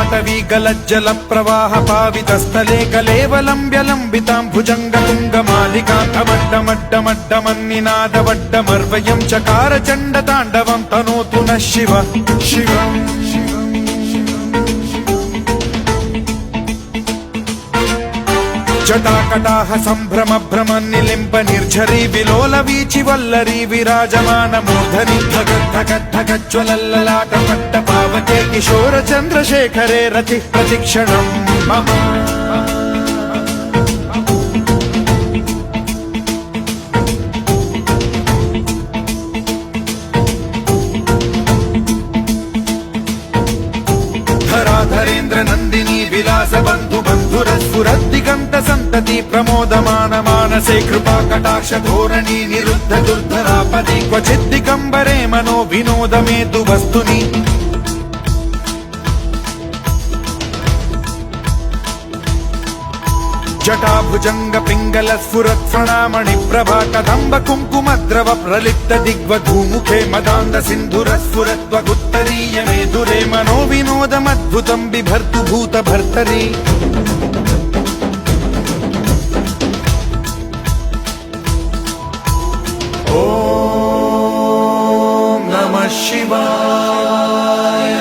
पाटवी गलज्जल प्रवाह पावितस्थले कलेवलम्ब्य लम्बितां भुजङ्गतुङ्गमालिकान्तमड्डमड्डमड्डमन्निनादवड्डमर्वयं चकार चण्डताण्डवं तनोतु नः शिव शिवम् जटाकटाह सम्भ्रम भ्रम निलिम्ब निर्झरी विलोल वीचि वल्लरी विराजमान मूर्धनि धगद्धगद्धगज्ज्वलल्ललाट पट्ट पावके किशोर चन्द्रशेखरे रतिः प्रतिक्षणम् मम धराधरेन्द्र नन्दिनी विलास बन्धु बन्धुरस्फुरद्दिगन्त सन्तति प्रमोदमान मानसे कृपा कटाक्ष धोरणी निरुद्ध दुर्धरापदि क्वचिद्दिगम्बरे मनो विनोद मेतु वस्तुनि जटाभुजंग पिंगल स्फुरत् प्रणामणि प्रभा कदम्ब कुङ्कुमद्रव प्रलिप्त दिग्वधूमुखे मदान्द सिन्धुर स्फुरत्वगुत्तरीय मेधुरे मनो विनोदमद्भुतं बिभर्तु भूत भर्तरि ॐ नमः शिवाय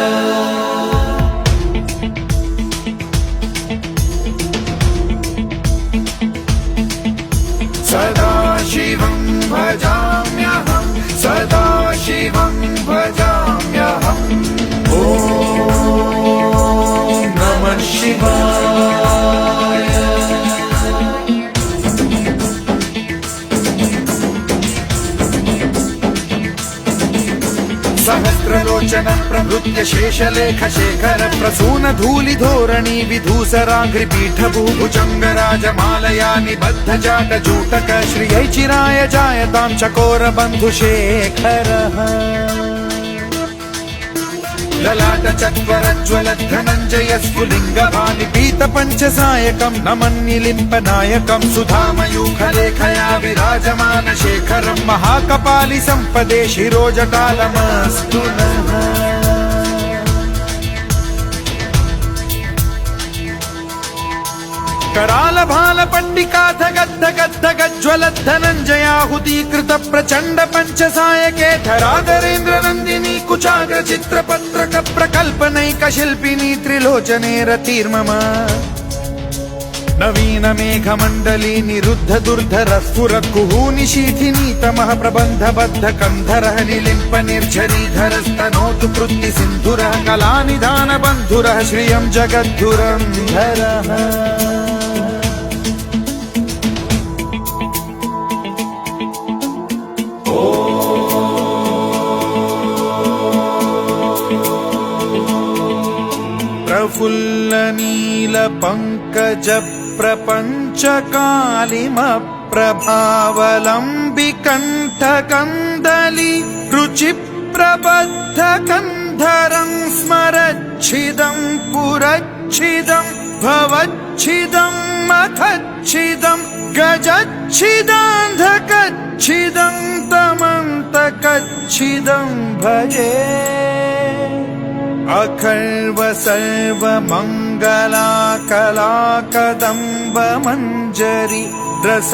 सदा शिवं भजाम्यहं सदा शिवं भजाम्यहम् ॐ नमः शिवाय सहस्रलोचन प्रभृत्य शेषलेख शेखर प्रसून धूलि धोरणी विधूसराघ्रिपीठ भूभुजंग राजमालया निबद्ध जाट जूटक श्रियै चिराय जायतां चकोर बन्धु शेखरः ललाट चत्वरज्ज्वल धनञ्जय स्फुलिङ्ग भानिपीत पञ्चसायकं नमन्निलिम्प नायकं सुधामयूखलेखया विराजमान शेखरं महाकपालि सम्पदे शिरोजटालमस्तु नः कराल भाल पंडिका धगद्धगद्धगज्ज्वल धनञ्जयाहुतीकृत प्रचण्ड पञ्चसायके धराधरेन्द्र नन्दिनी कुचाग्र चित्रपत्रक प्रकल्पनैक शिल्पिनी त्रिलोचने रतिर्मम नवीन मेघमण्डली निरुद्ध दुर्धर स्फुरत् कुहूनि शीठिनी तमः प्रबन्ध बद्ध कन्धरः निलिम्प निर्झरीधरस्तनोतु कृत्ति सिन्धुरः कलानिधान बन्धुरः श्रियं जगद्धुरन्धरः प्रफुल्ल नील पंकज प्रपंच कालिम प्रभावलंबि कंठ कंदली रुचि प्रबद्ध कंधरं स्मरच्छिदं पुरच्छिदं भवच्छिदं मथच्छिदं गजच्छिदान्धकच्छिदं तमन्तकच्छिदं भजे अखर्व सर्व मंगला कला कदम्ब मंजरी रस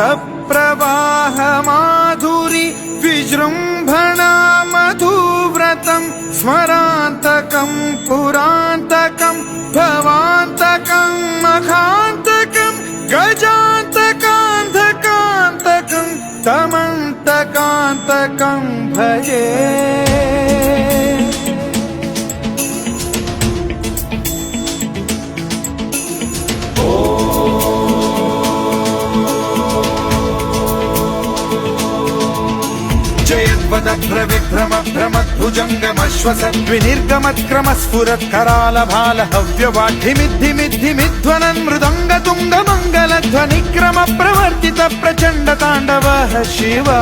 प्रवाह माधुरी विजृंभणा मधुव्रतं स्मरान्तकं पुरान्तकं भवान्तकं मखान्तकं गजान्तकान्धकान्तकं तमन्तकान्तकं भजे विभ्रम भ्रमद्भुजङ्गमश्वसद्विनिर्गमत्क्रम स्फुरत् कराल भाल हव्यवाढ्यमिद्धिमिद्धिमिध्वनन् मृदङ्ग तुङ्ग मङ्गलध्वनिक्रम प्रवर्तित प्रचण्ड ताण्डवः शिवा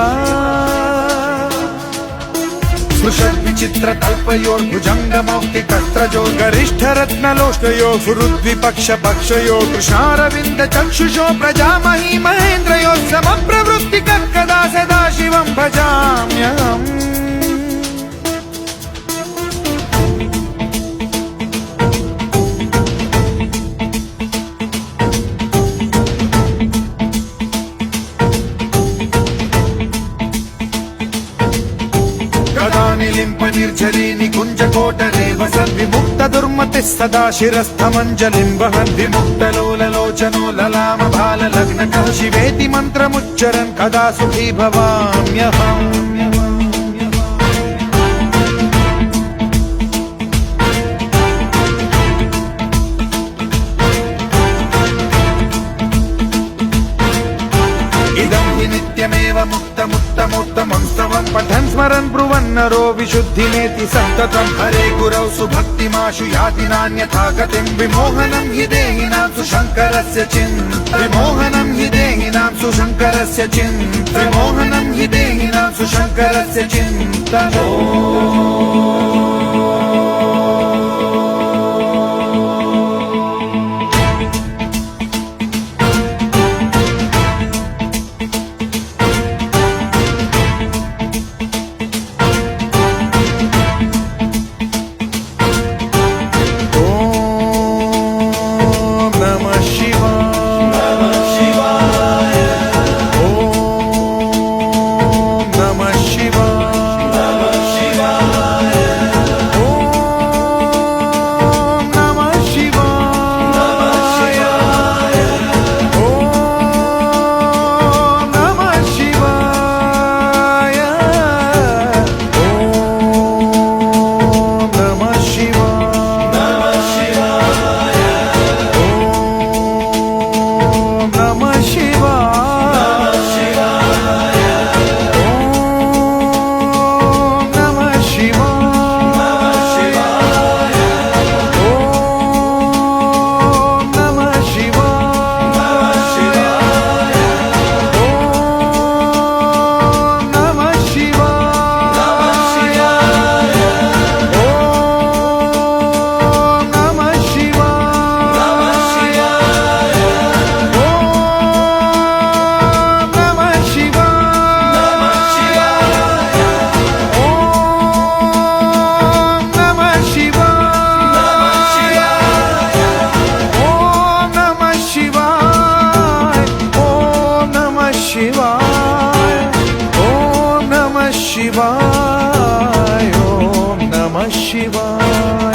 स्पृशद्विचित्र तल्पयोर्भुजङ्गमौक्तिकस्त्रजो गरिष्ठ रत्नलोष्टयो सुहृद्विपक्ष पक्षयो कृष्णारविन्द चक्षुषो प्रजामही महेन्द्रयो समप्रवृत्ति कदा सदा शिवं भजाम्यहम् దుర్మతి సదా శిరస్థమంజలిం వహన్ విముక్తలోలలోచనో లలామ బాల లగ్నకః శివేతి మంత్రముచ్చరన్ కదా సుఖీ భవామ్యహం. నిత్యమేవ ముక్తముత్తమోత్తమం స్తవం పఠన్ స్మరన్ బ్రువన్నరో విశుద్ధినేతి సంతతం హరే గురౌ సుభక్తిమాశు యాతి నాన్యథా గతిం విమోహనం హి దేహినాం సుశంకరస్య చింత విమోహనం హి దేహినాం సుశంకరస్య చింత విమోహనం హి దేహినాం సుశంకరస్య చింత. Shivaya, Om Namah Shivaya.